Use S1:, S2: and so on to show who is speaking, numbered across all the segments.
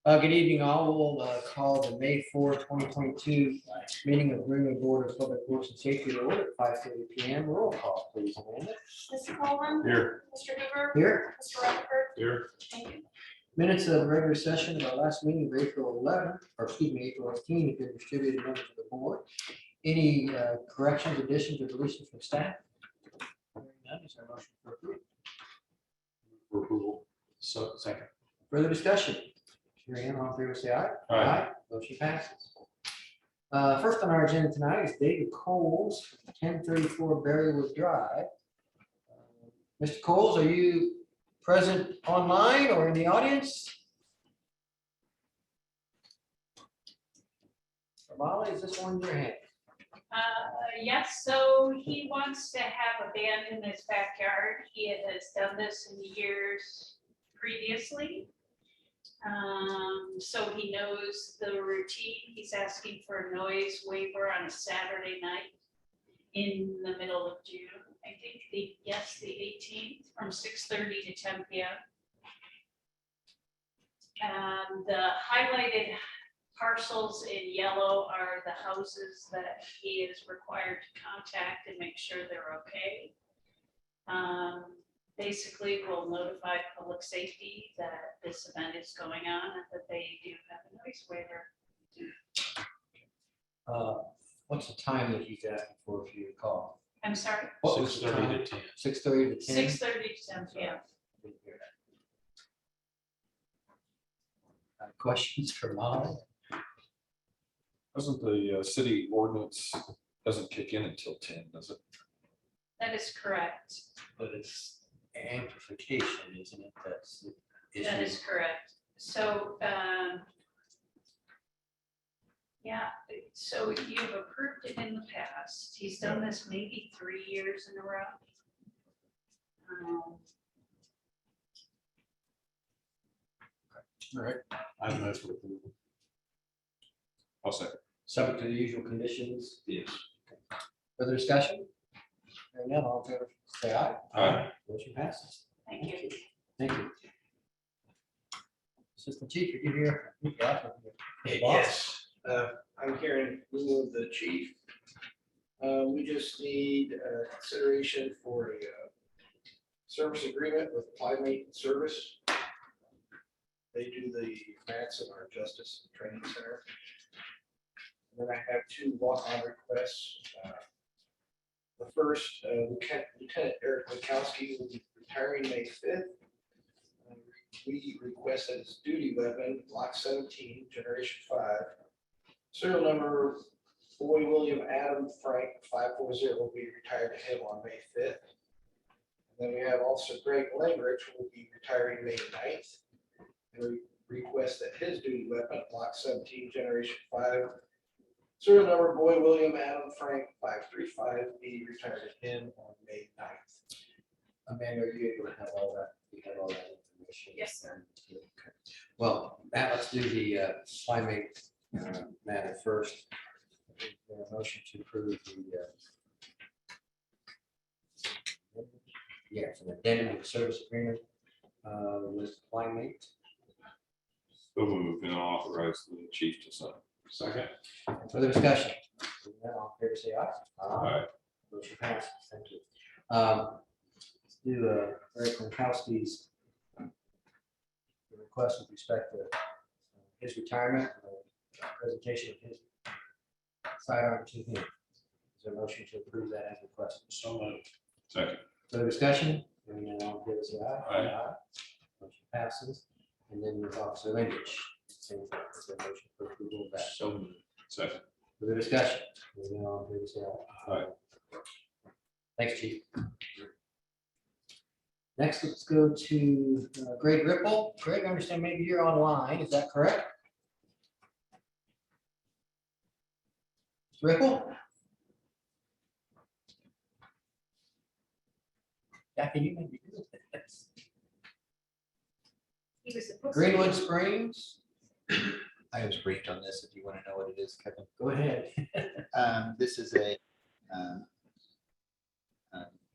S1: Good evening, all. We'll call the May 4th, 2022 meeting of Greenwood Board of Public Works and Safety to order at 5:30 p.m. Roll call, please, Amanda.
S2: Mr. Coleman.
S3: Here.
S2: Mr. Hoover.
S1: Here.
S2: Mr. Rutherford.
S3: Here.
S2: Thank you.
S1: Minutes of the regular session of our last meeting of April 11th, or excuse me, April 18th, have been distributed to members of the board. Any corrections, additions, or deletions from staff? Hearing none, is there a motion for approval?
S3: For approval. So, second.
S1: Further discussion? Hearing none, all in favor, say aye.
S3: Aye.
S1: Motion passes. First on our agenda tonight is David Coles, 1034 Berrywood Drive. Mr. Coles, are you present online or in the audience? Molly, is this one in your hand?
S4: Yes, so he wants to have a band in his backyard. He has done this in years previously. So he knows the routine. He's asking for a noise waiver on a Saturday night in the middle of June. I think the 18th from 6:30 to 10 p.m. The highlighted parcels in yellow are the houses that he is required to contact and make sure they're okay. Basically, we'll notify public safety that this event is going on and that they do have a noise waiver.
S1: What's the time that he's asking for, if you recall?
S4: I'm sorry,
S1: What was the
S3: 6:30
S1: time?
S3: to 10.
S1: 6:30 to 10?
S4: 6:30 to 10 p.m.
S1: Didn't hear that. Questions for Molly?
S3: Doesn't the city ordinance doesn't kick in until 10, does it?
S4: That is correct.
S1: But it's amplification, isn't it? That's the
S4: That
S1: issue.
S4: is correct. So, yeah, so you've approved it in the past. He's done this maybe 3 years in a row.
S1: All right.
S3: I move for approval. I'll second.
S1: Subject to the usual conditions.
S3: Yes.
S1: Further discussion? Hearing none, all in favor, say aye.
S3: Aye.
S1: Motion passes.
S4: Thank you.
S1: Thank you. Assistant Chief, you here?
S5: Yes, I'm here in lieu of the chief. We just need consideration for a service agreement with Climate Service. They do the mats in our Justice Training Center. And then I have two walk-on requests. The first, Lieutenant Eric Mikowski will be retiring May 5th. We request that his duty weapon, Block 17, Generation 5, serial number Boy William Adam Frank 540 will be retired to him on May 5th. And then we have Officer Greg Langridge who will be retiring May 9th. And we request that his duty weapon, Block 17, Generation 5, serial number Boy William Adam Frank 535 be retired to him on May 9th.
S1: Amanda, are you able to have all that? You have all that information?
S4: Yes, sir.
S1: Okay. Well, Matt, let's do the climate matter first. Motion to approve the yes, an addendum of service agreement with climate.
S3: So move and authorize the chief to sign. Second.
S1: Further discussion? Hearing none, all in favor, say aye.
S3: Aye.
S1: Motion passes. Thank you. Let's do Eric Gronkowski's request with respect to his retirement, presentation of his sidearm to him. Is there a motion to approve that as requested?
S3: So moved. Second.
S1: Further discussion? Hearing none, all in favor, say aye.
S3: Aye.
S1: Motion passes. And then with Officer Lynch, same thing. Is there a motion for approval of that?
S3: So moved. Second.
S1: Further discussion? Hearing none, all in favor, say aye.
S3: Aye.
S1: Thanks, Chief. Next, let's go to Greg Ripple. Greg, I understand maybe you're online. Is that correct? Ripple? Jackie, you may be good at this.
S4: He was supposed to-
S1: Greenwood Springs?
S6: I was briefed on this, if you want to know what it is, Kevin.
S1: Go ahead.
S6: This is a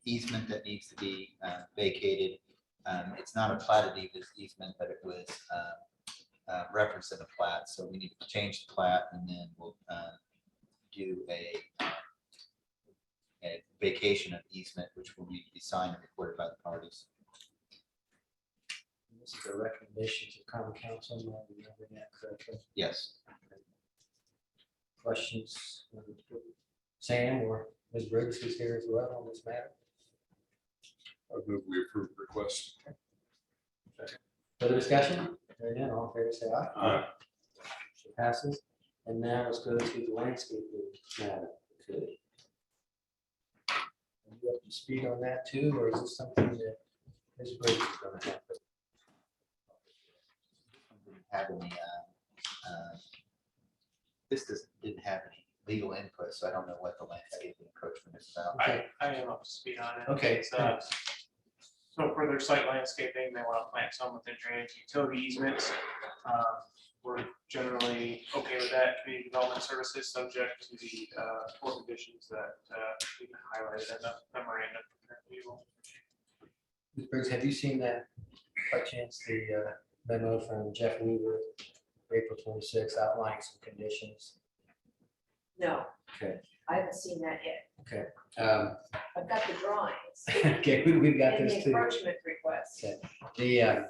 S6: easement that needs to be vacated. It's not a platted easement, but it was referenced in the plat, so we need to change the plat and then we'll do a vacation of easement, which will need to be signed and recorded by the parties.
S1: This is a recommendation to common council. Am I remembering that correctly?
S6: Yes.
S1: Questions? Sam or Ms. Briggs is here as well on this matter.
S3: I move we approve the request.
S1: Further discussion? Hearing none, all in favor, say aye.
S3: Aye.
S1: Motion passes. And now let's go to the landscaping matter. Okay. Are you up to speed on that too, or is this something that Ms. Briggs is gonna have?
S6: Didn't have any, didn't have any legal input, so I don't know what the landscaping encroachment is about.
S1: Okay.
S2: I am up to speed on it.
S1: Okay,
S2: It's, so for their site landscaping, they want to plant some within drainage utility easements. We're generally okay with that. Community Development Services, subject to the core conditions that we highlighted in the memorandum.
S1: Ms. Briggs, have you seen that by chance, the memo from Jeff Weaver, April 26th, outlining some conditions?
S7: No,
S1: Okay.
S7: I haven't seen that yet. I've got the drawings
S1: Okay, we've got
S7: and the
S1: this too.
S7: encroachment request.
S1: Okay.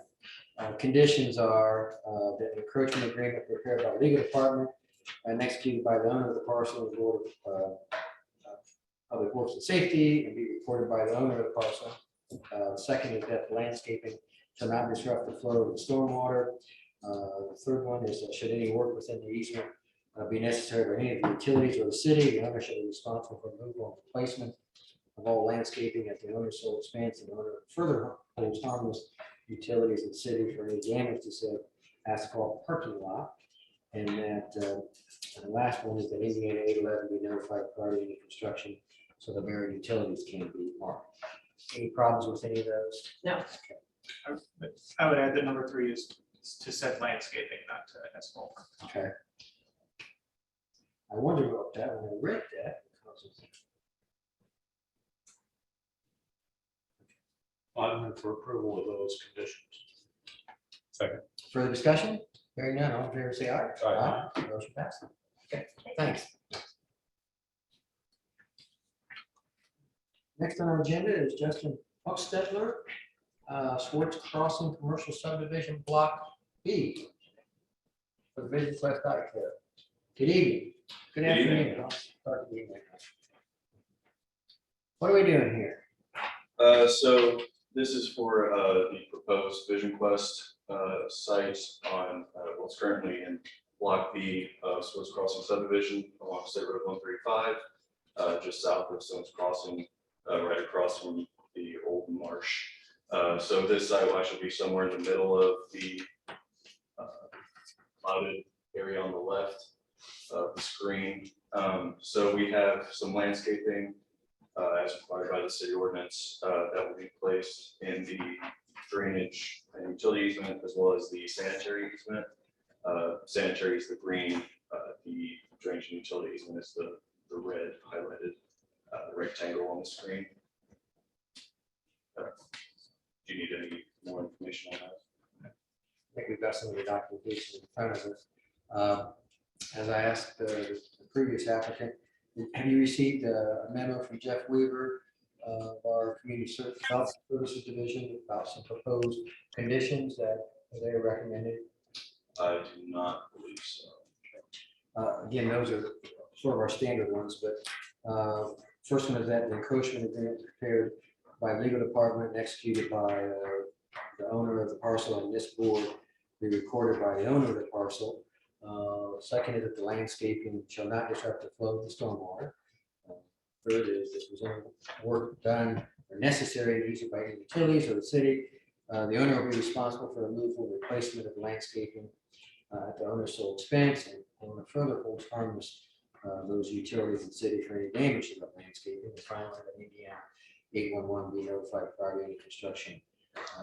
S1: The conditions are that the encroachment agreement prepared by the legal department and executed by the owner of the parcel and board of public works and safety and be recorded by the owner of the parcel. Second is that the landscaping shall not disrupt the flow of the stormwater. The third one is that should any work within the easement be necessary by any of the utilities or the city, the owner shall be responsible for removal and replacement of all landscaping at the owner's sole expense, and the owner further holds harmless utilities in the city for any damage to said asphalt parking lot. And that the last one is that Indiana 811 be notified prior to any construction so the buried utilities can be marked. Any problems with any of those?
S7: No,
S2: I would add that number 3 is to set landscaping, not to asphalt.
S1: Okay. I wonder about that when I read that.
S8: I move for approval of those conditions.
S3: Second.
S1: Further discussion? Hearing none, all in favor, say aye.
S3: Aye.
S1: Motion passes. Okay, thanks. Next on our agenda is Justin Huckstetler, Swartz Crossing Commercial Subdivision Block B for the Vision Quest Eye Care. Good evening. Good
S3: Good evening.
S1: afternoon. I'll start the evening. What are we doing here?
S9: So this is for the proposed Vision Quest site on what's currently in Block B of Swartz Crossing subdivision along State Road 135, just south of Stones Crossing, right across from the old marsh. So this site will actually be somewhere in the middle of the plotted area on the left of the screen. So we have some landscaping as required by the city ordinance that will be placed in the drainage and utility easement as well as the sanitary easement. Sanitary is the green, the drainage and utility easement is the red highlighted rectangle on the screen. Do you need any more information on that?
S1: I think we've got some of the documentation in front of us. As I asked the previous applicant, have you received a memo from Jeff Weaver of our Community Services Division about some proposed conditions that they recommended?
S9: I do not believe so.
S1: Again, those are sort of our standard ones, but first one is that the encroachment agreement prepared by legal department and executed by the owner of the parcel and this board be recorded by the owner of the parcel. Second is that the landscaping shall not disrupt the flow of the stormwater. Third is if there's any work done or necessary to use it by any utilities or the city, the owner will be responsible for removal and replacement of landscaping at the owner's sole expense, and owner further holds harmless those utilities and city for any damage to the landscaping. And finally, that Indiana 811 be notified prior to any construction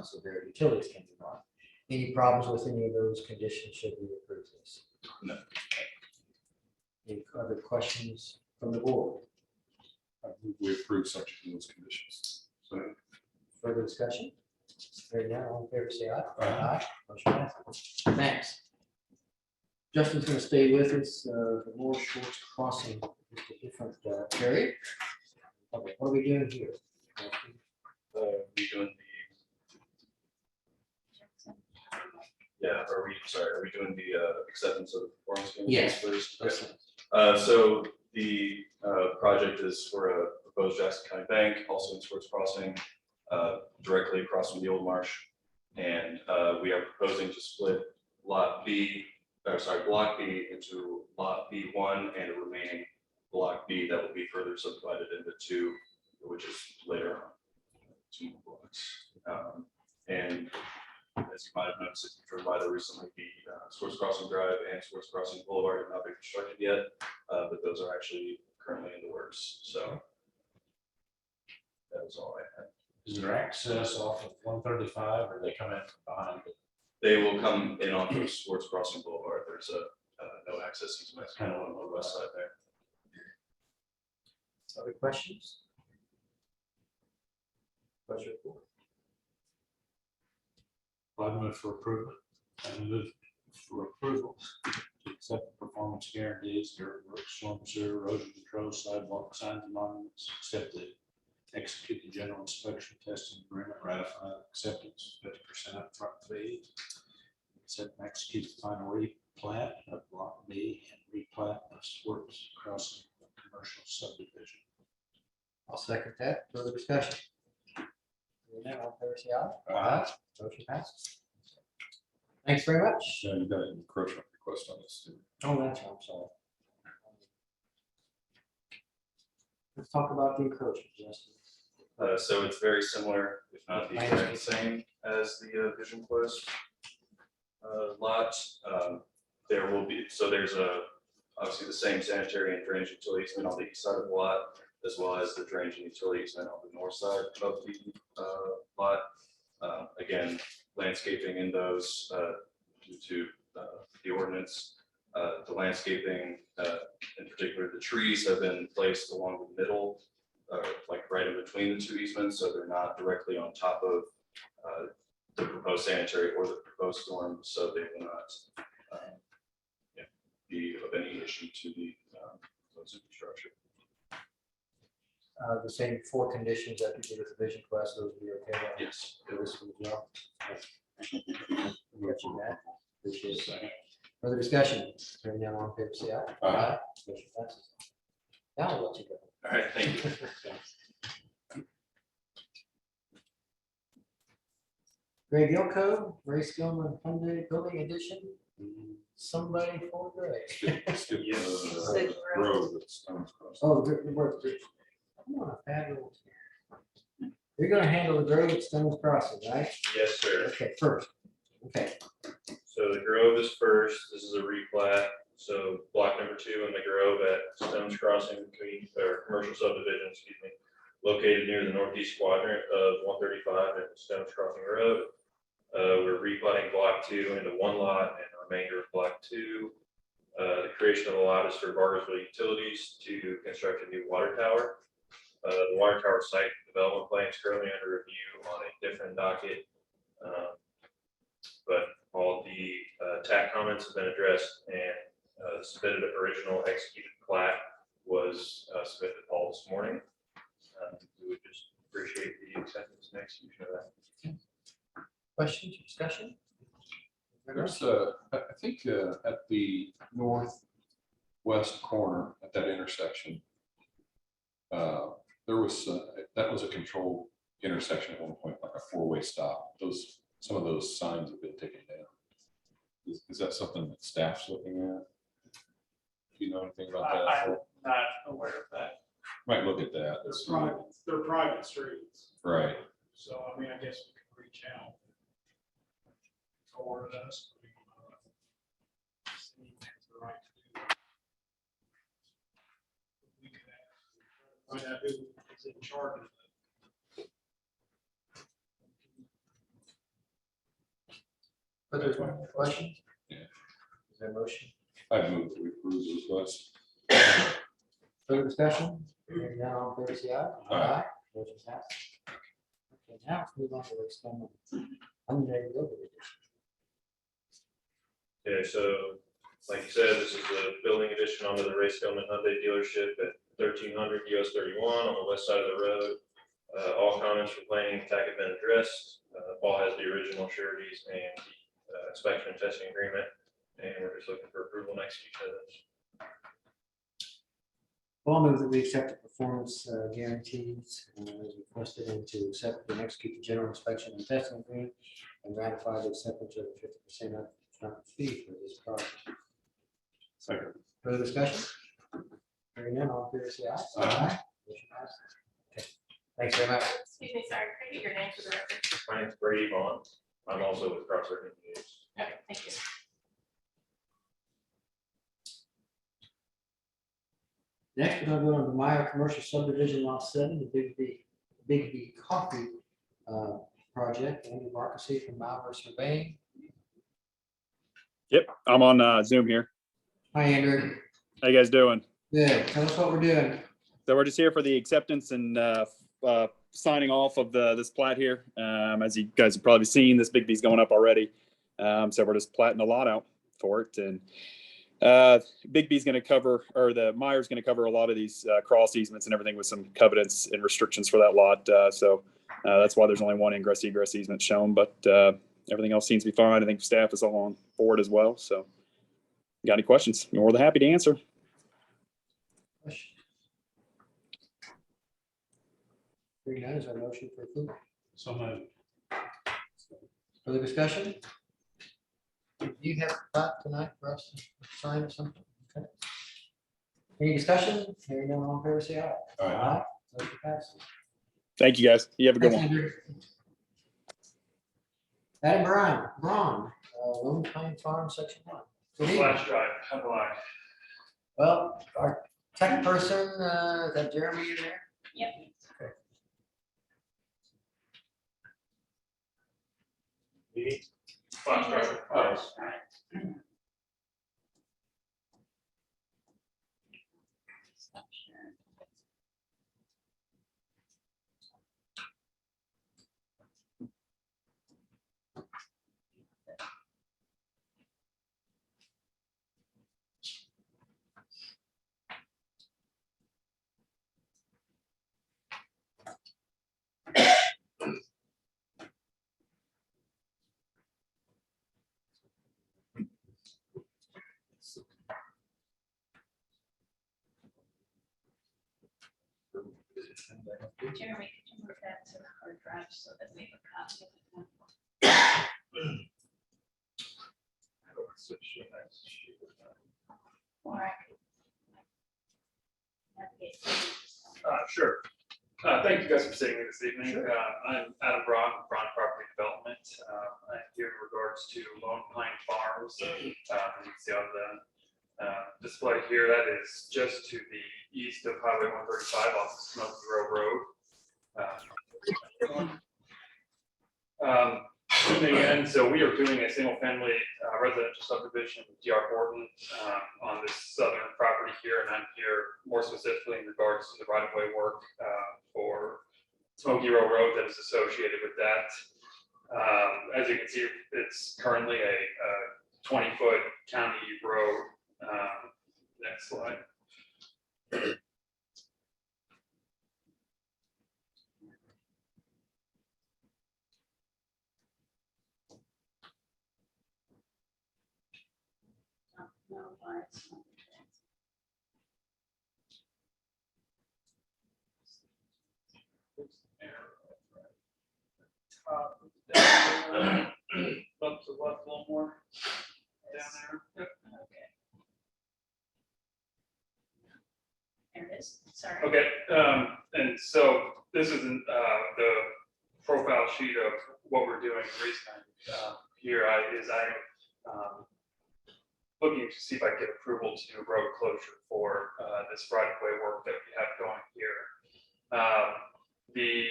S1: so their utilities can be marked. Any problems with any of those conditions should we approve this?
S9: No.
S1: Any other questions from the board?
S3: I move we approve subject to those conditions.
S1: Further discussion? Hearing none, all in favor, say aye.
S3: Aye.
S1: Motion passes. Thanks. Justin's gonna stay with us, the North Shores Crossing, just a different area. Okay, what are we doing here?
S9: We doing are we doing the acceptance of the performance guarantees
S1: Yes.
S9: first? Okay. So the project is for a proposed Jackson County bank, also in Swartz Crossing, directly across from the old marsh. And we are proposing to split Block B into Lot B1 and a remaining Block B that will be further subdivided into two, which is later on, 2 more blocks. And as you might have noticed, if you drove by there recently, the Swartz Crossing Drive and Swartz Crossing Boulevard have not been constructed yet, but those are actually currently in the works. So that was all I had.
S8: Is there access off of 135 or they come in from behind it?
S9: They will come in off of Swartz Crossing Boulevard. There's a no access easement kind of on the west side there.
S1: Other questions? Pleasure.
S8: I move for approval. I move for approval to accept the performance guarantees, dirt work, storm sewer, erosion control, sidewalk, signs and monuments, accept the execute the general inspection testing agreement, ratify acceptance, 50% upfront fee. Accept and execute the final replat of Block B and replat of Swartz Crossing commercial subdivision.
S1: I'll second that. Further discussion? Hearing none, all in favor, say aye.
S3: Aye.
S1: Motion passes. Thanks very much.
S3: Yeah, you got an encroachment request on this too.
S1: Oh, that's right, I'm sorry. Let's talk about the encroachment, Justin.
S9: So it's very similar, if not the exact same as the Vision Quest lot. There will be, so there's obviously the same sanitary and drainage utility easement on the east side of the lot, as well as the drainage and utility easement on the north side of the lot. Again, landscaping in those due to the ordinance. The landscaping, in particular, the trees have been placed along the middle, like right in between the two easements, so they're not directly on top of the proposed sanitary or the proposed storm, so they will not be of any issue to the proposed infrastructure.
S1: The same 4 conditions that you did with the Vision Quest, those will be okay?
S9: Yes.
S1: For this one as well? Got you, Matt. Appreciate it. Further discussion? Hearing none, all in favor, say aye.
S3: Aye.
S1: Motion passes. Now I'll let you go.
S9: All right, thank you.
S1: Greg Yoko, Ray Skillman, Hyundai Building Edition. Somebody for Greg.
S3: Skip
S4: Yes.
S3: the road that Stones Crossing.
S1: Oh, the work. Come on, fabulous. You're gonna handle the Grove at Stones Crossing, right?
S10: Yes, sir.
S1: Okay, first. Okay,
S10: So the Grove is first. This is a replat. So block number 2 in the Grove at Stones Crossing, commercial subdivision, excuse me, located near the northeast quadrant of 135 and Stones Crossing Road. We're replatting block 2 into 1 lot and the remainder of block 2. The creation of the lot is for Bargersville Utilities to construct a new water tower. The water tower site development plan is currently under review on a different docket. But all the TAC comments have been addressed and submitted original executed plat was submitted to Paul this morning. We would just appreciate the acceptance and execution of that.
S1: questions, discussion?
S3: There's I think at the northwest corner at that intersection, there was that was a controlled intersection at one point, like a 4-way stop. Some of those signs have been taken down. Is that something that staff's looking at? Do you know anything about that?
S2: I'm not aware of that.
S3: Might look at that. and see.
S2: They're private streets.
S3: Right.
S2: So, I mean, I guess we can reach out. Forward us. See if it's the right to do. We could find out who is in charge of that.
S1: Further questions?
S3: Yeah.
S1: Is there a motion?
S3: I move that we approve the request.
S1: Further discussion? Hearing none, all in favor, say aye.
S3: Aye.
S1: Motion passes. Okay, now let's move on to the extended Hyundai Building Edition.
S10: Okay, so Like you said, this is the building addition onto the Ray Spelman Hyundai dealership at 1300 US 31 on the west side of the road. All comments from planning and TAC have been addressed. Paul has the original sureties and the inspection and testing agreement, and we're just looking for approval and execution of this.
S1: I'll move that we accept the performance guarantees as requested and to accept and execute the general inspection and testing agreement and ratify the acceptance of the 50% upfront fee for this project.
S3: Second.
S1: Further discussion? Hearing none, all in favor, say aye.
S3: Aye.
S1: Motion passes. Okay. Thanks very much.
S7: Excuse me, sorry, can I get your name for the record?
S10: My name's Brady Vaughn. I'm also with Crossroads Engineers.
S7: Okay, thank you.
S1: Next, we're gonna go on to Meyer Commercial Subdivision Lot 7, the Big B Coffee project. Andy Markey from Malver Surveying.
S11: Yep, I'm on Zoom here.
S1: Hi, Andrew.
S11: How you guys doing?
S1: Good. Tell us what we're doing.
S11: So we're just here for the acceptance and signing off of this plat here. As you guys have probably seen, this Big B's going up already. So we're just platting a lot out for it. And Big B's going to cover, or the Meyer's going to cover a lot of these cross easements and everything with some covenants and restrictions for that lot. So that's why there's only one ingress egress easement shown, but everything else seems to be fine. I think staff is all on board as well. So got any questions? More than happy to answer.
S1: Hearing none, is there a motion for approval?
S8: So moved.
S1: Further discussion? Do you have that tonight for us to sign or something? Okay. Any discussion? Hearing none, all in favor, say aye.
S3: Aye.
S1: Motion passes.
S11: Thank you guys. You have a good
S1: Thanks,
S11: one.
S1: Andrew. Adam Braun, Lone Pine Farm, Section 1. Good evening.
S10: Flash drive, how do I?
S1: Well, our tech person, is that Jeremy in there?
S4: Yep.
S10: Flash drive.
S3: Oh.
S4: Jeremy, could you move that to the hard drive so that we have a copy of it? Or I could navigate through this.
S12: Sure. Thank you guys for seeing me this evening. I'm Adam Braun, Braun Property Development. I'm here in regards to Lone Pine Farms. You can see on the display here, that is just to the east of Highway 135 off of Smoky Row Road. Zooming in, so we are doing a single family residential subdivision, DR Horton, on this southern property here, and I'm here more specifically in regards to the right of way work for Smoky Row Road that is associated with that. As you can see, it's currently a 20-foot county road. Next slide.
S4: No, why it's not.
S12: Up to the left a little more. Down there. Yep.
S4: Okay. There it is, sorry.
S12: Okay, and so this is the profile sheet of what we're doing. The reason I'm here I'm looking to see if I get approval to do road closure for this right of way work that we have going here. The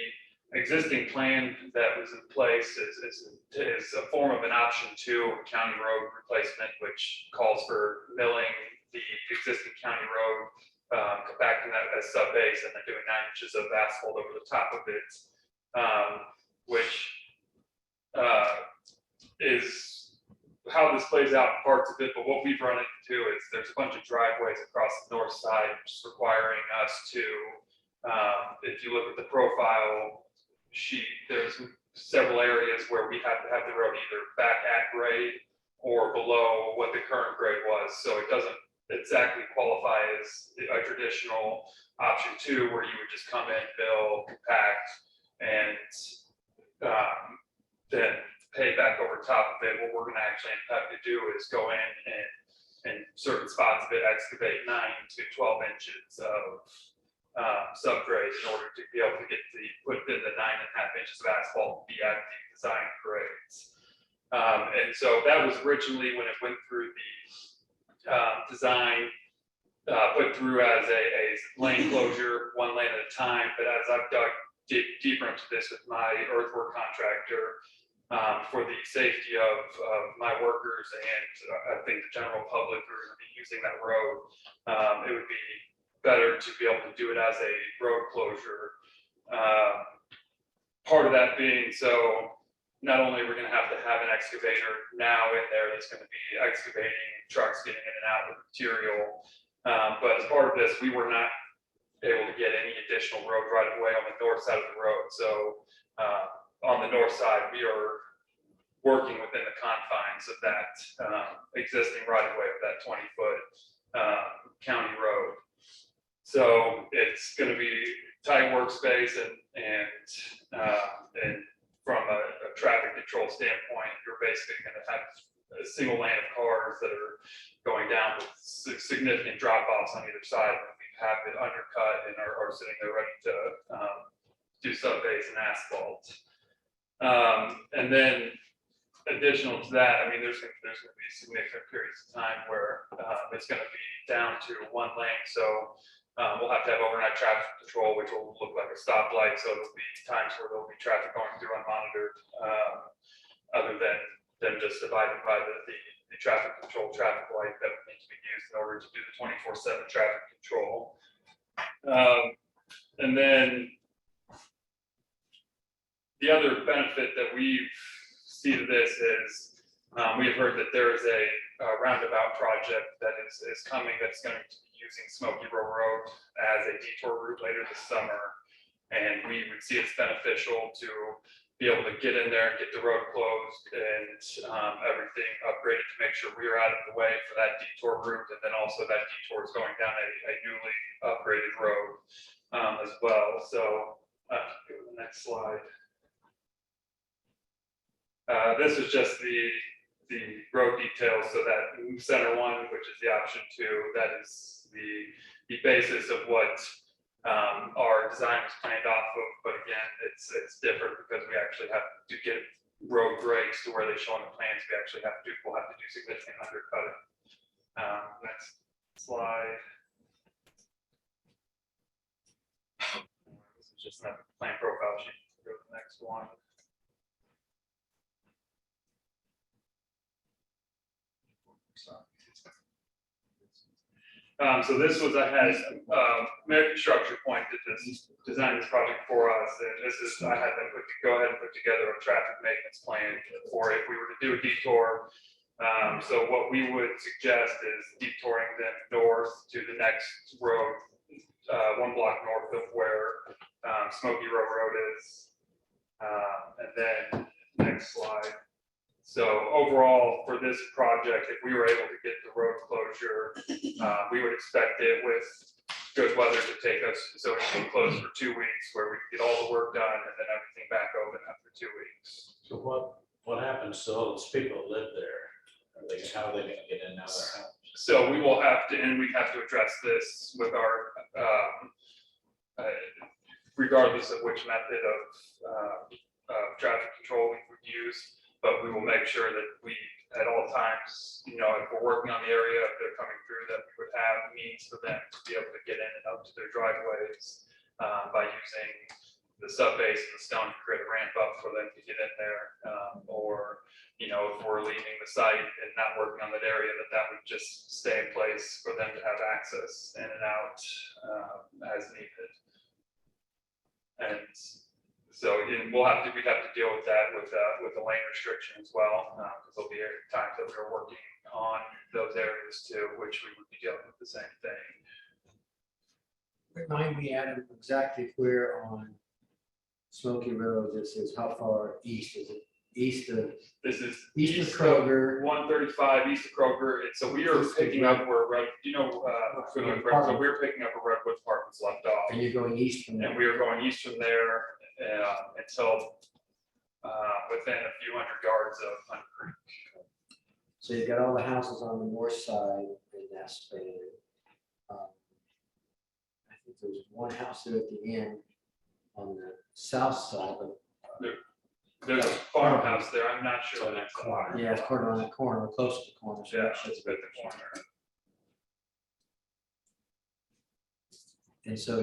S12: existing plan that was in place is a form of an option 2 county road replacement, which calls for milling the existing county road, compacting that as sub base, and then doing 9 inches of asphalt over the top of it, which is how this plays out in parts of it, but what we've run into is there's a bunch of driveways across the north side, which is requiring us to, if you look at the profile sheet, there's several areas where we have to have the road either back at grade or below what the current grade was. So it doesn't exactly qualify as a traditional option 2, where you would just come in, fill, compact, and then pay back over top of it. What we're gonna actually have to do is go in and certain spots of it, excavate 9 to 12 inches of subgrade in order to be able to put in the 9.5 inches of asphalt, be at the design grades. And so that was originally when it went through the design, put through as a lane closure, 1 lane at a time. But as I've dug deeper into this with my earthwork contractor, for the safety of my workers and I think the general public who are going to be using that road, it would be better to be able to do it as a road closure. Part of that being, so not only are we going to have an excavator now in there that's going to be excavating trucks getting in and out of the material, but as part of this, we were not able to get any additional road right away on the north side of the road. So on the north side, we are working within the confines of that existing right of way of that 20-foot county road. So it's going to be tight workspace and from a traffic control standpoint, you're basically going to have a single lane of cars that are going down with significant drop-offs on either side. We have it undercut and are sitting there ready to do sub-base and asphalt. And then additional to that, I mean, there's going to be significant periods of time where it's going to be down to 1 lane. So we'll have to have overnight traffic control, which will look like a stoplight. So there'll be times where there'll be traffic going through unmonitored, other than just abiding by the traffic control traffic light that needs to be used in order to do the 24/7 traffic control. And then the other benefit that we see to this is we have heard that there is a roundabout project that is coming that's going to be using Smoky Row Road as a detour route later this summer. And we would see it's beneficial to be able to get in there and get the road closed and everything upgraded to make sure we are out of the way for that detour route. And then also that detour is going down a newly upgraded road as well. So go to the next slide. This is just the road details. So that center one, which is the option 2, that is the basis of what our design was planned off of. But again, it's different because we actually have to get road grades to where they show on the plans. We'll have to do significant undercutting. Next slide. This is just another plan profile sheet. Go to the next one. So this was, I had American Structure Point that designed this project for us, and this is, I had them go ahead and put together a traffic maintenance plan for if we were to do a detour. So what we would suggest is detouring them north to the next road, 1 block north of where Smoky Row Road is. And then next slide. So overall, for this project, if we were able to get the road closure, we would expect it with good weather to take us, so it would be closed for 2 weeks, where we could get all the work done and then everything back open after 2 weeks.
S8: So what happens to all those people that live there? How are they gonna get in now?
S12: So we will have to, and we have to address this with our, regardless of which method of traffic control we would use. But we will make sure that we, at all times, if we're working on the area, if they're coming through, that we would have means for them to be able to get in and up to their driveways by using the subbase and the stone to create a ramp up for them to get in there. Or, if we're leaving the site and not working on that area, that would just stay in place for them to have access in and out as needed. And this So we'd have to deal with that with the lane restriction as well, because there'll be times that we're working on those areas too, which we would be dealing with the same thing.
S1: Remind me, Adam, exactly where on Smoky Road this is, how far east is it? East of,
S12: This is
S1: east of Kroger.
S12: 135 east of Kroger. And so we are
S1: East of
S12: picking up where so we're picking up where Redwood Park was left off.
S1: And you're going east from there.
S12: And we are going east from there until within a few hundred yards of Hunt Creek.
S1: So you've got all the houses on the north side in that span. I think there's one house there at the end on the south side, but
S12: There's a farmhouse there. I'm not sure. That's the one.
S1: yeah, it's corner on the corner, close to the corner. So
S12: Yeah,
S1: that should
S12: it's
S1: be-
S12: at the corner.
S1: And so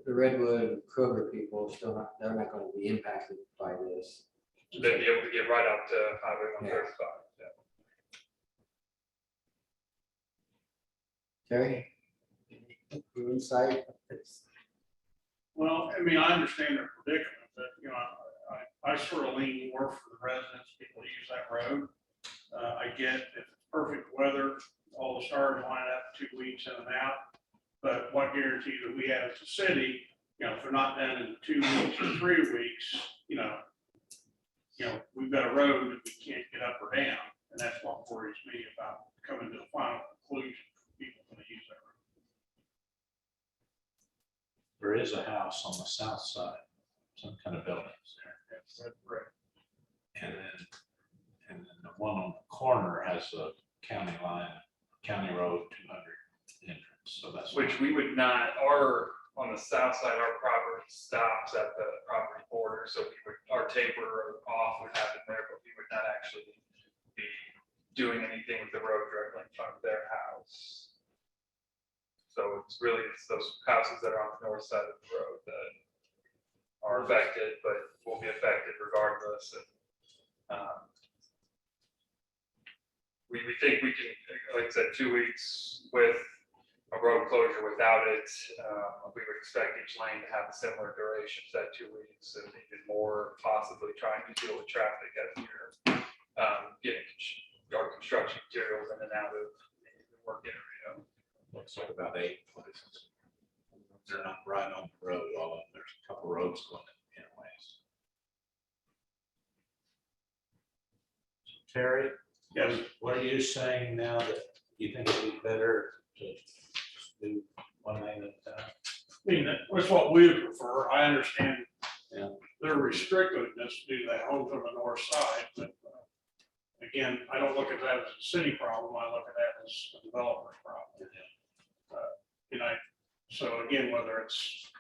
S1: the Redwood and Kroger people are still not, they're not going to be impacted by this.
S12: They'd be able to get right out to Highway 135. Yeah.
S1: Terry? Your insight?
S8: Well, I mean, I understand their predicament, but, you know, I sort of lean more for the residents, people who use that road. I get if it's perfect weather, all the stars line up 2 weeks in and out. But what guarantee that we have as a city, you know, if they're not done in 2 weeks or 3 weeks, you know, we've got a road that we can't get up or down. And that's what worries me about coming to a final conclusion for people when they use that road. There is a house on the south side, some kind of buildings there. That's right. And then the one on the corner has a county line, county road 200 entrance. So that's.
S12: Which we would not, on the south side, our property stops at the property border. So our taper off would happen there, but we would not actually be doing anything with the road directly in front of their house. So it's those houses that are on the north side of the road that are affected, but will be affected regardless. And we think we can, like I said, 2 weeks with a road closure. Without it, we would expect each lane to have a similar duration to that 2 weeks, and even more possibly trying to deal with traffic as you're getting our construction materials in and out of the work area.
S8: Looks like about 8 places. They're not right on the road, all of them. There's a couple roads going in ways. Terry? Yes. What are you saying now that you think it'd be better to do one lane at a time? I mean, that's what we would prefer. I understand. Yeah. They're restricted to do that home from the north side, but again, I don't look at that as a city problem. I look at that as a developer's problem. So again, whether it's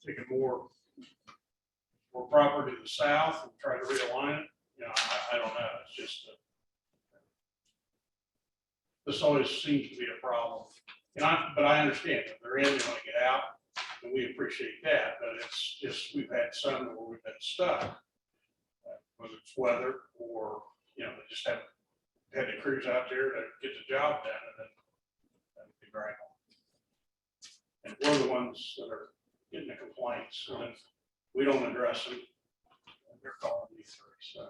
S8: taking more property to the south and try to realign it, I don't know. It's just this always seems to be a problem. But I understand that they're in, they want to get out, and we appreciate that. But it's just we've had some where we've been stuck, whether it's weather or they just haven't had the crews out there to get the job done, and then that'd be great. And we're the ones that are getting the complaints, and if we don't address them, they're calling me through, so.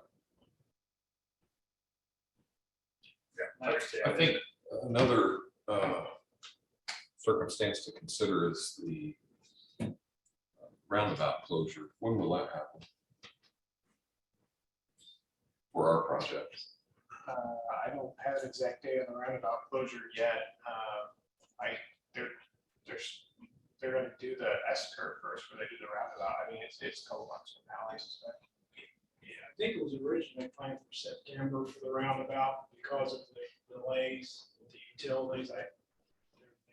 S3: I think another circumstance to consider is the roundabout closure. When will that happen for our project?
S2: I don't have an exact date on the roundabout closure yet. They're going to do the S curve first, where they do the roundabout. I mean, it's a couple months from now, I suspect.
S13: Yeah, I think it was originally planned for September for the roundabout because of the delays with the utilities. Maybe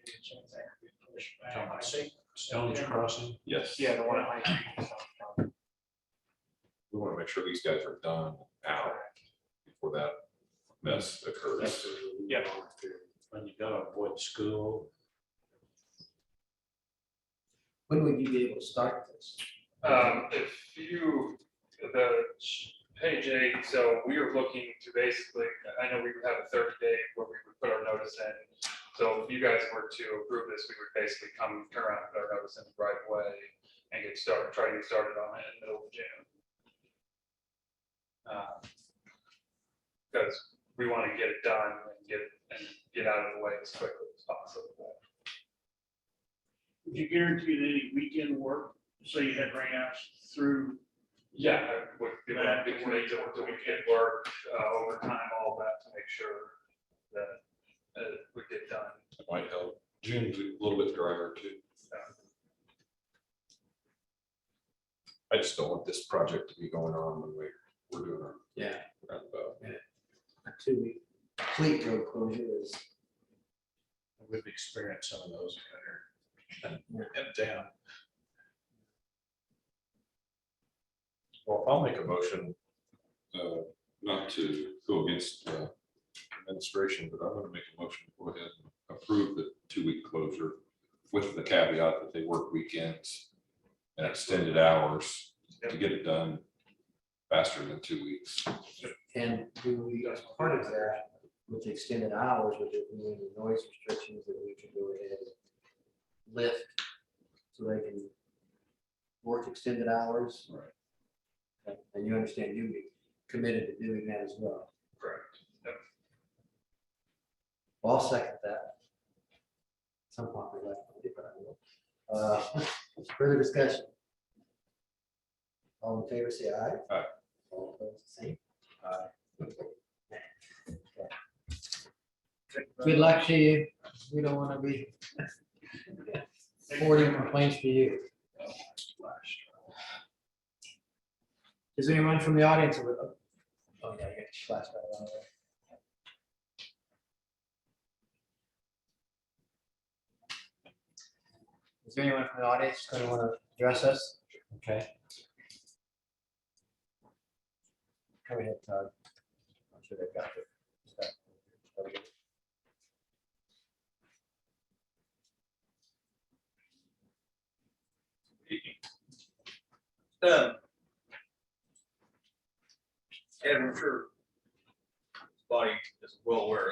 S13: a chance that could be pushed back. I think
S8: Stones Crossing.
S3: Yes.
S2: Yeah, the one at High Street.
S3: We want to make sure these guys are done out before that mess occurs.
S2: Yeah.
S8: When you gotta avoid school.
S1: When would you be able to start this?
S12: Page 8, so we are looking to basically, I know we would have a 30-day where we would put our notice in. So if you guys were to approve this, we would basically turn around and put our notice in right away. and try to get started on it in the middle of June. Because we want to get it done and get out of the way as quickly as possible.
S13: Would you guarantee any weekend work? So you had ramps through.
S12: Yeah, with the weekend work, overtime, all that to make sure that we get done.
S3: It might help. June's a little bit drier too. I just don't want this project to be going on when we're doing our roundabout.
S1: A 2-week complete road closure is.
S8: We've experienced some of those in there. And down.
S3: Well, I'll make a motion not to go against administration, but I'm going to make a motion to go ahead and approve the 2-week closure with the caveat that they work weekends and extended hours to get it done faster than 2 weeks.
S1: And do we, as part of that, with the extended hours, with it being the noise restrictions, that we can go ahead and lift so they can work extended hours?
S3: Right.
S1: Okay. And you understand you'd be committed to doing that as well?
S12: Correct. Yep.
S1: Well, I'll second that. Some point we like to do, but I will. Further discussion? All in favor, say aye.
S3: Aye.
S1: All opposed, the same. Good luck to you. We don't want to be forwarding complaints to you. Is there anyone from the audience? Oh, yeah, you got your flashlight on there. Is there anyone from the audience going to want to address us? Okay. Come ahead, Todd. I'm sure they've got it.
S14: And I'm sure this body is well aware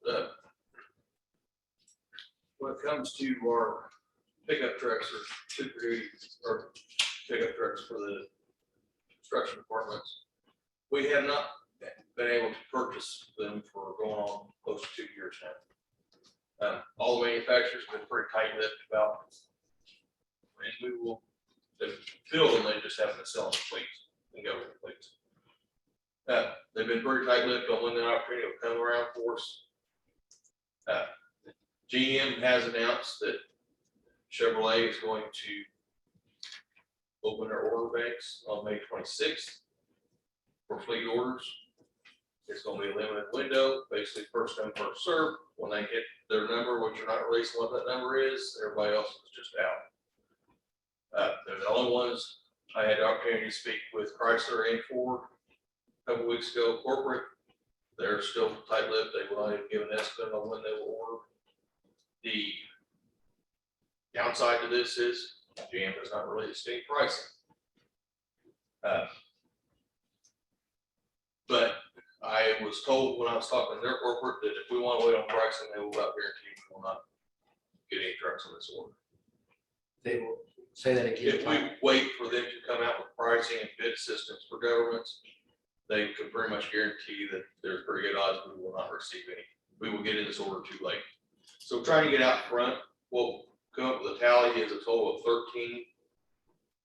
S14: of, when it comes to our pickup trucks or super duty or pickup trucks for the construction departments, we have not been able to purchase them for going on close to 2 years now. All the manufacturers have been pretty tight-lipped about, and we will build them, they just haven't been selling the fleets and go with the fleets. They've been pretty tight-lipped on when the opportunity will come around for us. GM has announced that Chevrolet is going to open their order banks on May 26th for fleet orders. It's going to be a limited window, basically first come, first serve. When they hit their number, which you're not releasing what that number is, everybody else is just out. They're the only ones. I had the opportunity to speak with Chrysler and Ford a couple weeks ago. Corporate, they're still tight-lipped. They will not even give an estimate on when they will order. The downside to this is GM does not release any pricing. But I was told when I was talking to their corporate that if we want to wait on pricing, they will not guarantee we will not get any trucks on this order.
S1: They will say that again.
S14: If we wait for them to come out with pricing and bid systems for governments, they could pretty much guarantee that there's pretty good odds we will not receive any. We will get in this order too late. So trying to get out front, we'll come up with a tally is a total of 13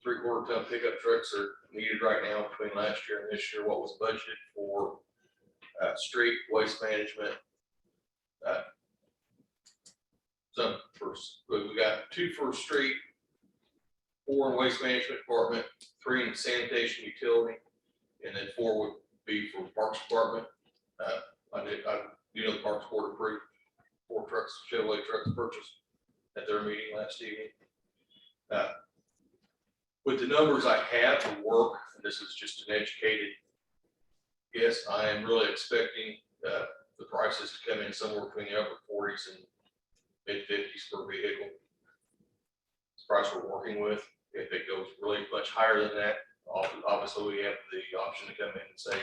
S14: 3/4 ton pickup trucks are needed right now between last year and this year. What was budgeted for street waste management. Some first, we got 2 for street, 4 in waste management department, 3 in sanitation utility, and then 4 would be for parks department. You know, the parks board approved 4 trucks, Chevrolet trucks purchased at their meeting last evening. With the numbers I have to work, and this is just an educated guess, I am really expecting the prices to come in somewhere between the upper 40s and mid 50s per vehicle. It's the price we're working with. If it goes really much higher than that, obviously we have the option to come in and say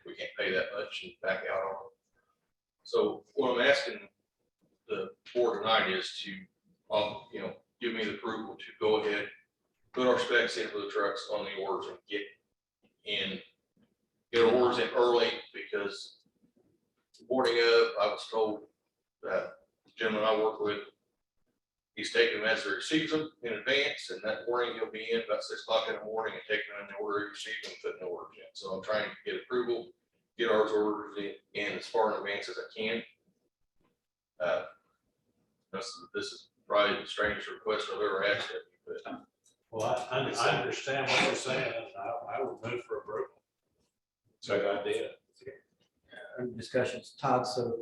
S14: we can't pay that much and back out on it. So what I'm asking the board tonight is to, give me the approval to go ahead put our specs in for the trucks on the orders and get our orders in early, because morning of, I was told that gentleman I work with, he's taking them as he receives them in advance, and that morning he'll be in about 6 o'clock in the morning and taking them in the order he received and putting the orders in. So I'm trying to get approval, get ours orders in as far in advance as I can. This is probably the strangest request I've ever asked of you, but
S8: Well, I understand what you're saying. I would move for approval.
S3: So
S8: Good idea.
S1: Discussions, Todd, so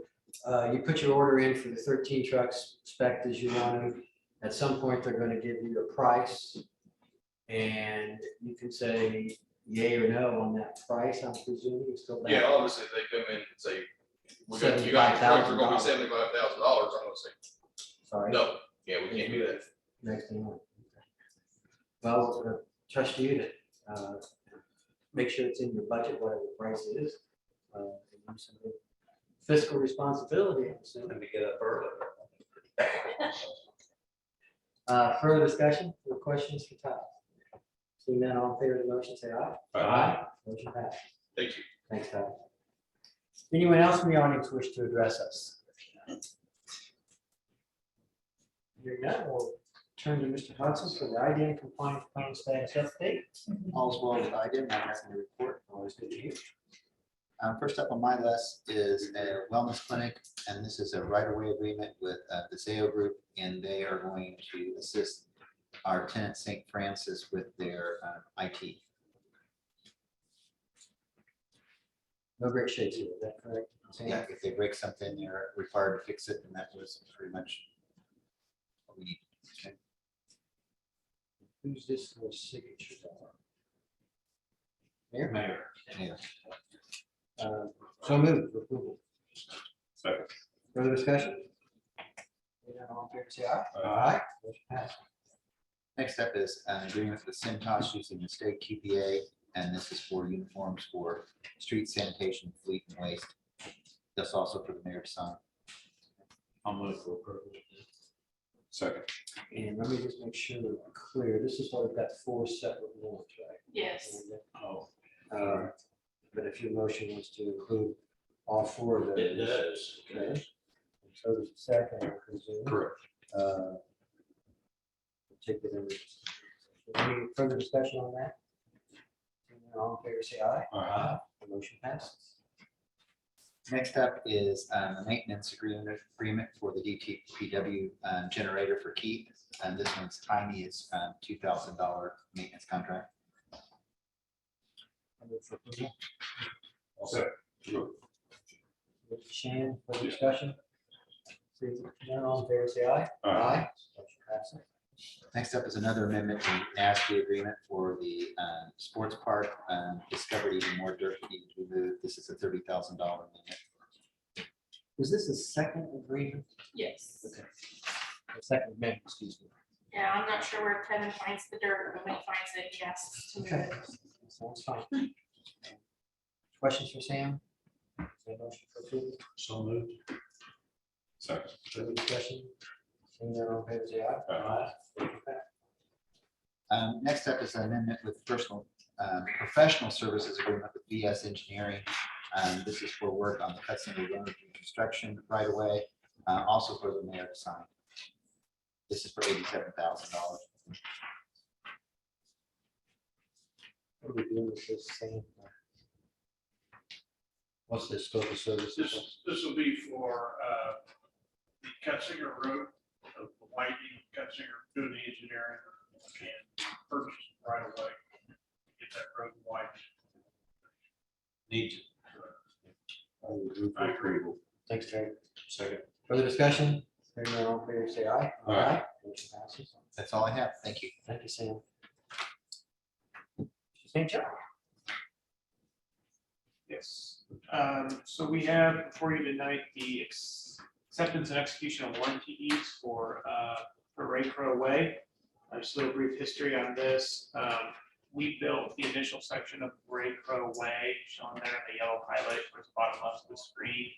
S1: you put your order in for the 13 trucks spec'd as you want to. At some point, they're going to give you a price, and you can say yay or no on that price, I'm presuming, it's still.
S14: yeah, obviously if they come in and say, you got trucks are gonna be $75,000, I'm gonna say,
S1: Sorry.
S14: no, yeah, we can't do that.
S1: Next thing. Well, trust you to make sure it's in your budget, whatever the price is. And use some fiscal responsibility, I'm assuming.
S8: Let me get up early.
S1: Further discussion or questions for Todd? Seeing none, all in favor of the motion, say aye.
S8: Aye.
S1: Motion passed.
S14: Thank you.
S1: Thanks, Todd. Anyone else in the audience wish to address us? Hearing none, we'll turn to Mr. Hudson for the IDM compliance plan status update.
S6: All's well with IDM, not having to report, always good to hear. First up on my list is a wellness clinic, and this is a right-of-way agreement with the Zayo Group, and they are going to assist our tenant St. Francis with their IT.
S1: No great shakes here, is that correct?
S6: Yeah, if they break something, they're required to fix it, and that was pretty much what we need. Okay.
S1: Who's this for signature? Mayor?
S6: Yeah.
S1: So moved for approval.
S3: Second.
S1: Further discussion? Hearing none, all in favor, say aye.
S3: Aye.
S1: Motion passed.
S6: Next up is an agreement with Cintas using the state QPA, and this is for uniforms for street sanitation, fleet and waste. That's also for the mayor to sign.
S8: I'll move for approval.
S3: Second.
S1: And let me just make sure we're clear. This is why we've got 4 separate warrants, right?
S4: Yes.
S8: Oh,
S1: But if your motion was to include all 4 of those.
S8: it does.
S1: Okay. So there's a second, I presume.
S3: Correct.
S1: We'll take it in. Any further discussion on that? Seeing none, all in favor, say aye.
S3: Aye.
S1: The motion passes.
S6: Next up is a maintenance agreement for the DPW generator for Keith. And this one's tiny, it's $2,000 maintenance contract.
S1: I move for approval.
S3: Second.
S1: Mr. Shan, further discussion? Seeing none, all in favor, say aye.
S3: Aye.
S1: Motion passes.
S6: Next up is another amendment to the NASB agreement for the sports park. Discovered even more dirt needed to be removed. This is a $30,000 amendment.
S1: Was this a second agreement?
S7: Yes.
S1: Okay. A second amendment, excuse me.
S7: Yeah, I'm not sure where Kevin finds the dirt, but when he finds it, he asks to move
S1: Okay.
S7: it.
S1: Sounds fine. Questions for Sam? Is there a motion for approval?
S8: So moved.
S3: Second.
S1: Further discussion? Seeing none, all in favor, say aye.
S8: Aye.
S1: Motion passed.
S6: Next up is an amendment with professional services agreement with VS Engineering. This is for work on the Hudson Road construction right away, also for the mayor to sign. This is for $87,000.
S1: What are we doing with this, Sam? What's the scope of services?
S13: This will be for the Cutsinger Road, the widening of Cutsinger, doing the engineering and purchase right away. Get that road widened.
S8: Need to.
S13: I agree.
S1: Thanks, Terry.
S8: Second.
S1: Further discussion? Hearing none, all in favor, say aye.
S3: Aye.
S1: Motion passes.
S6: That's all I have. Thank you.
S1: Thank you, Sam. St. John.
S2: Yes. So we have before you tonight the acceptance and execution of warranty deeds for Ray Crow Way. Just a little brief history on this. We built the initial section of Ray Crow Way, shown there in the yellow highlight towards the bottom left of the screen.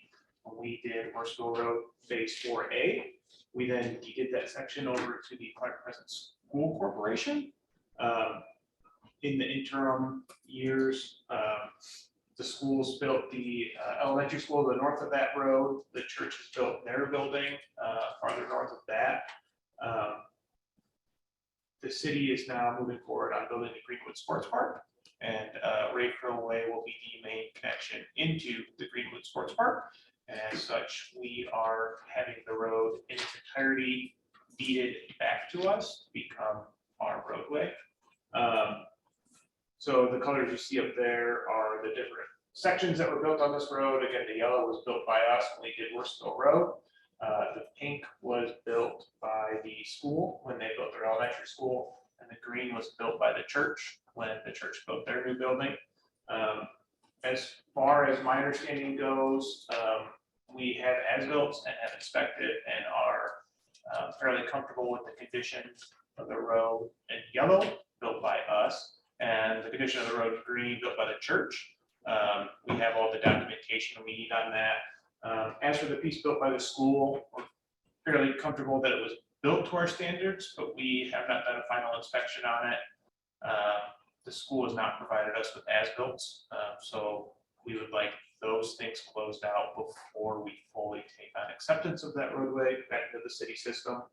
S2: When we did Horseville Road Phase 4A, we then deeded that section over to the Clark Crescent School Corporation. In the interim years, the schools built the elementary school to the north of that road. The church has built their building farther north of that. The city is now moving forward on building the Greenwood Sports Park, and Ray Crow Way will be the main connection into the Greenwood Sports Park. And as such, we are having the road in its entirety deeded back to us, to become our roadway. So the colors you see up there are the different sections that were built on this road. Again, the yellow was built by us when we did Worsville Road. The pink was built by the school when they built their elementary school, and the green was built by the church when the church built their new building. As far as my understanding goes, we have as-built and have inspected and are fairly comfortable with the condition of the road in yellow, built by us, and the condition of the road in green, built by the church. We have all the documentation we need on that. As for the piece built by the school, we're fairly comfortable that it was built to our standards, but we have not done a final inspection on it. The school has not provided us with as-built, so we would like those things closed out before we fully take on acceptance of that roadway back into the city system.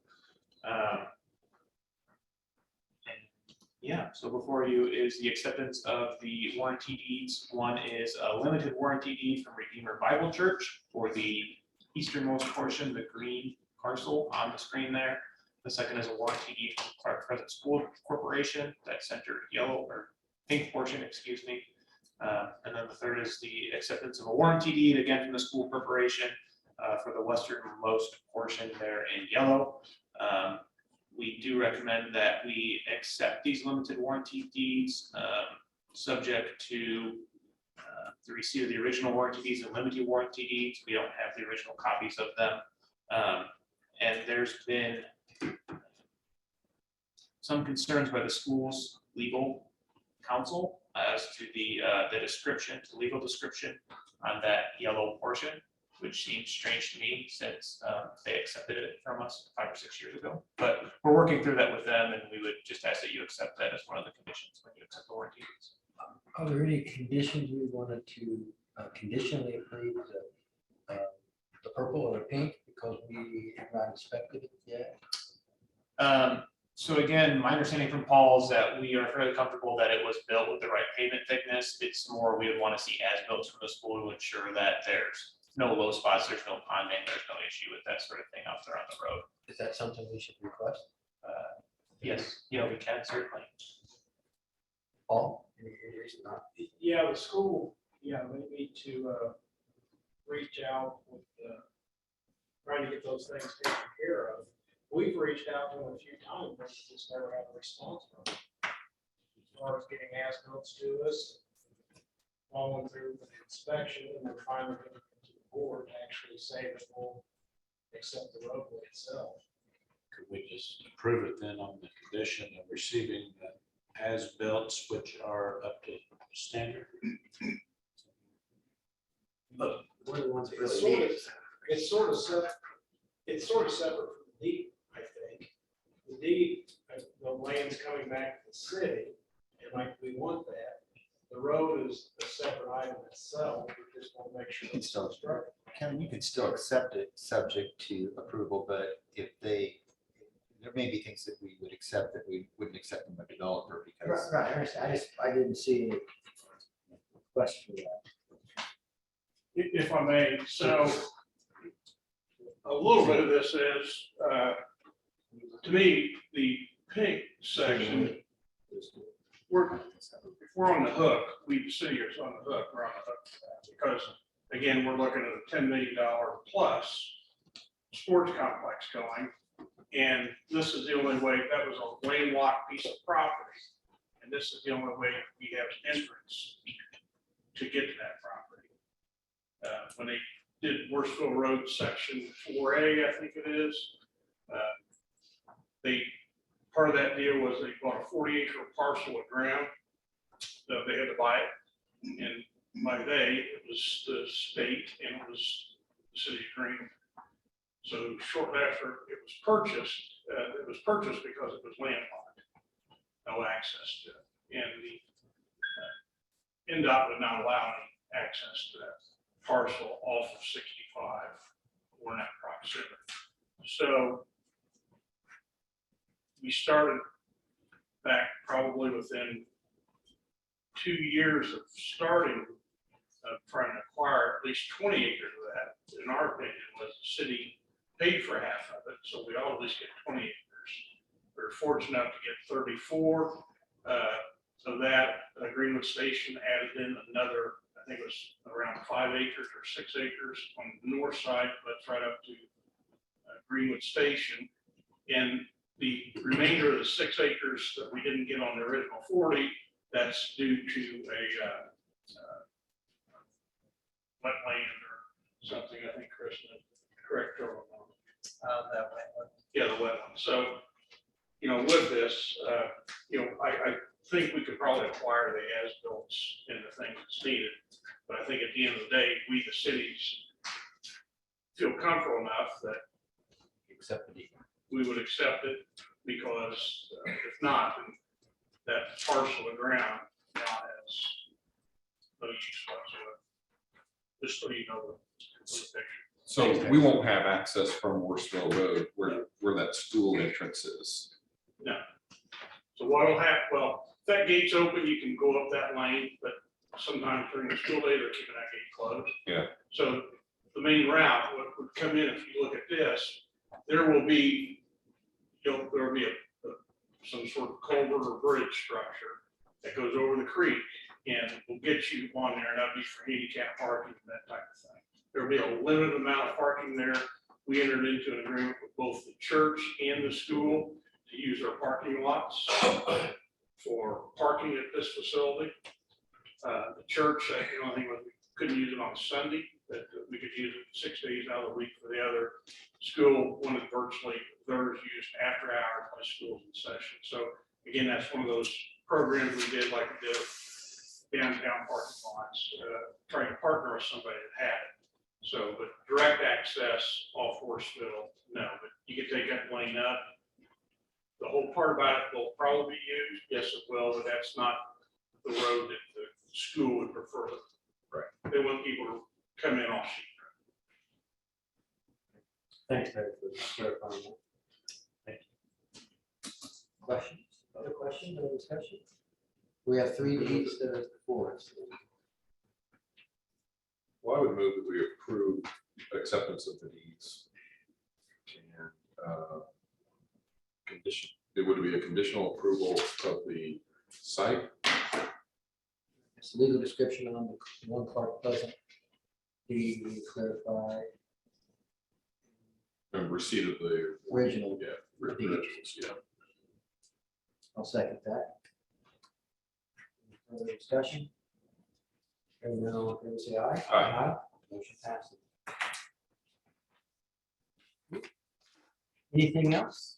S2: Yeah, so before you is the acceptance of the warranty deeds. One is a limited warranty deed from Redeemer Bible Church for the easternmost portion, the green parcel on the screen there. The second is a warranty deed from Clark Crescent School Corporation, that center yellow or pink portion, excuse me. And then the third is the acceptance of a warranty deed, again from the school corporation, for the westernmost portion there in yellow. We do recommend that we accept these limited warranty deeds, subject to the receipt of the original warranty deeds and limited warranty deeds. We don't have the original copies of them. And there's been some concerns by the school's legal counsel as to the description, the legal description on that yellow portion, which seems strange to me since they accepted it from us 5 or 6 years ago. But we're working through that with them, and we would just ask that you accept that as one of the conditions when you accept the warranty.
S1: Are there any conditions we wanted to conditionally approve the purple or the pink because we have not inspected it yet?
S2: So again, my understanding from Paul is that we are fairly comfortable that it was built with the right pavement thickness. It's more we would want to see as-built from the school to ensure that there's no low spots, there's no ponding, there's no issue with that sort of thing out there on the road.
S1: Is that something we should request?
S2: Yes, yeah, we can certainly.
S1: Paul? Any reason not?
S13: Yeah, the school, yeah, they need to reach out with trying to get those things taken care of. We've reached out to them a few times, but just never had a response from them. As far as getting as-bills to us, following through with the inspection, and then finally getting to the board to actually say that we'll accept the roadway itself.
S8: Could we just approve it then on the condition of receiving the as-built, which are up to standard?
S1: But we're the ones that
S13: It's
S1: really
S13: sort
S1: need
S13: of,
S1: it.
S13: it's sort of separate, it's sort of separate from the deed, I think. The deed, the land's coming back to the city, and like, we want that. The road is a separate item itself, we just want to make sure.
S6: You can still-
S13: it's structured.
S6: Kevin, you can still accept it subject to approval, but if there may be things that we would accept that we wouldn't accept from a developer because.
S1: Right, I understand. I didn't see any question for that.
S15: If I may, so a little bit of this is, to me, the pink section, if we're on the hook, we, the city is on the hook, we're on the hook for that, because, again, we're looking at a $10 million plus sports complex going, and this is the only way, that was a landlocked piece of property, and this is the only way we have entrance to get to that property. When they did Worsville Road section 4A, I think it is, part of that deal was they bought a 40-acre parcel of ground. So they had to buy it. And by they, it was the state and it was the city of Green. So shortly after it was purchased because it was landlocked. no access to it. And the NDOT would not allow any access to that parcel off of 65 or in that proximity. So we started back probably within 2 years of starting, trying to acquire at least 20 acres of that. In our opinion, was the city paid for half of it, so we ought to at least get 20 acres. We were fortunate enough to get 34 of that. Greenwood Station added in another, I think it was around 5 acres or 6 acres on the north side, but it's right up to Greenwood Station. And the remainder of the 6 acres that we didn't get on the original 40, that's due to a wetland or something, I think, Kristen, correct?
S6: That way.
S15: Yeah, the wetland. So, with this, I think we could probably acquire the as-built and the things that's needed. But I think at the end of the day, we, the cities, feel comfortable enough that
S6: Accept the deed.
S15: we would accept it, because if not, then that parcel of ground now has no use whatsoever. Just so you know the picture.
S3: So we won't have access from Worsville Road where that school entrance is.
S15: No. So what'll happen, well, if that gate's open, you can go up that lane, but sometimes during the school day, they're keeping that gate closed.
S3: Yeah.
S15: So the main route, what would come in, if you look at this, there will be, there will be some sort of culvert or bridge structure that goes over the creek and will get you on there, and that'll be for handicap parking and that type of thing. There'll be a limited amount of parking there. We entered into an agreement with both the church and the school to use our parking lots for parking at this facility. The church, the only thing was we couldn't use it on Sunday, but we could use it 6 days out of the week for the other. School wanted virtually theirs used after hours by schools in session. So again, that's one of those programs we did, like we did downtown parking lots, trying to partner with somebody that had it. So, but direct access off Horseville, no, but you can take that lane up. The whole part about it will probably be used, yes, it will, but that's not the road that the school would prefer.
S3: Right.
S15: They want people to come in off sheet.
S1: Thanks, Barry, for clarifying that. Thank you. Questions, other questions or discussion? We have 3 deeds that are before us.
S3: Well, I would move that we approve acceptance of the deeds. And condition, it would be a conditional approval of the site.
S1: It's legal description on the 1 Clark Pleasant deed, we clarify.
S3: And receipt of the
S1: Original.
S3: Yeah,
S1: deed.
S3: originals, yeah.
S1: I'll second that. Any further discussion? Hearing none, all in favor, say aye.
S3: Aye.
S1: Motion passes. Anything else?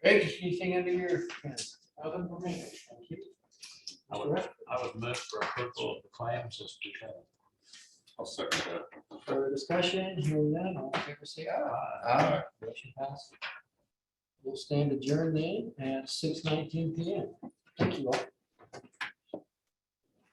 S1: Greg, anything under your? Other for me. Thank you.
S8: I would move for approval of the claims as presented.
S3: I'll second that.
S1: Further discussion, hearing none, all in favor, say aye.
S3: Aye.
S1: Motion passes. We'll stand adjourned then at 6:19 PM. Thank you all.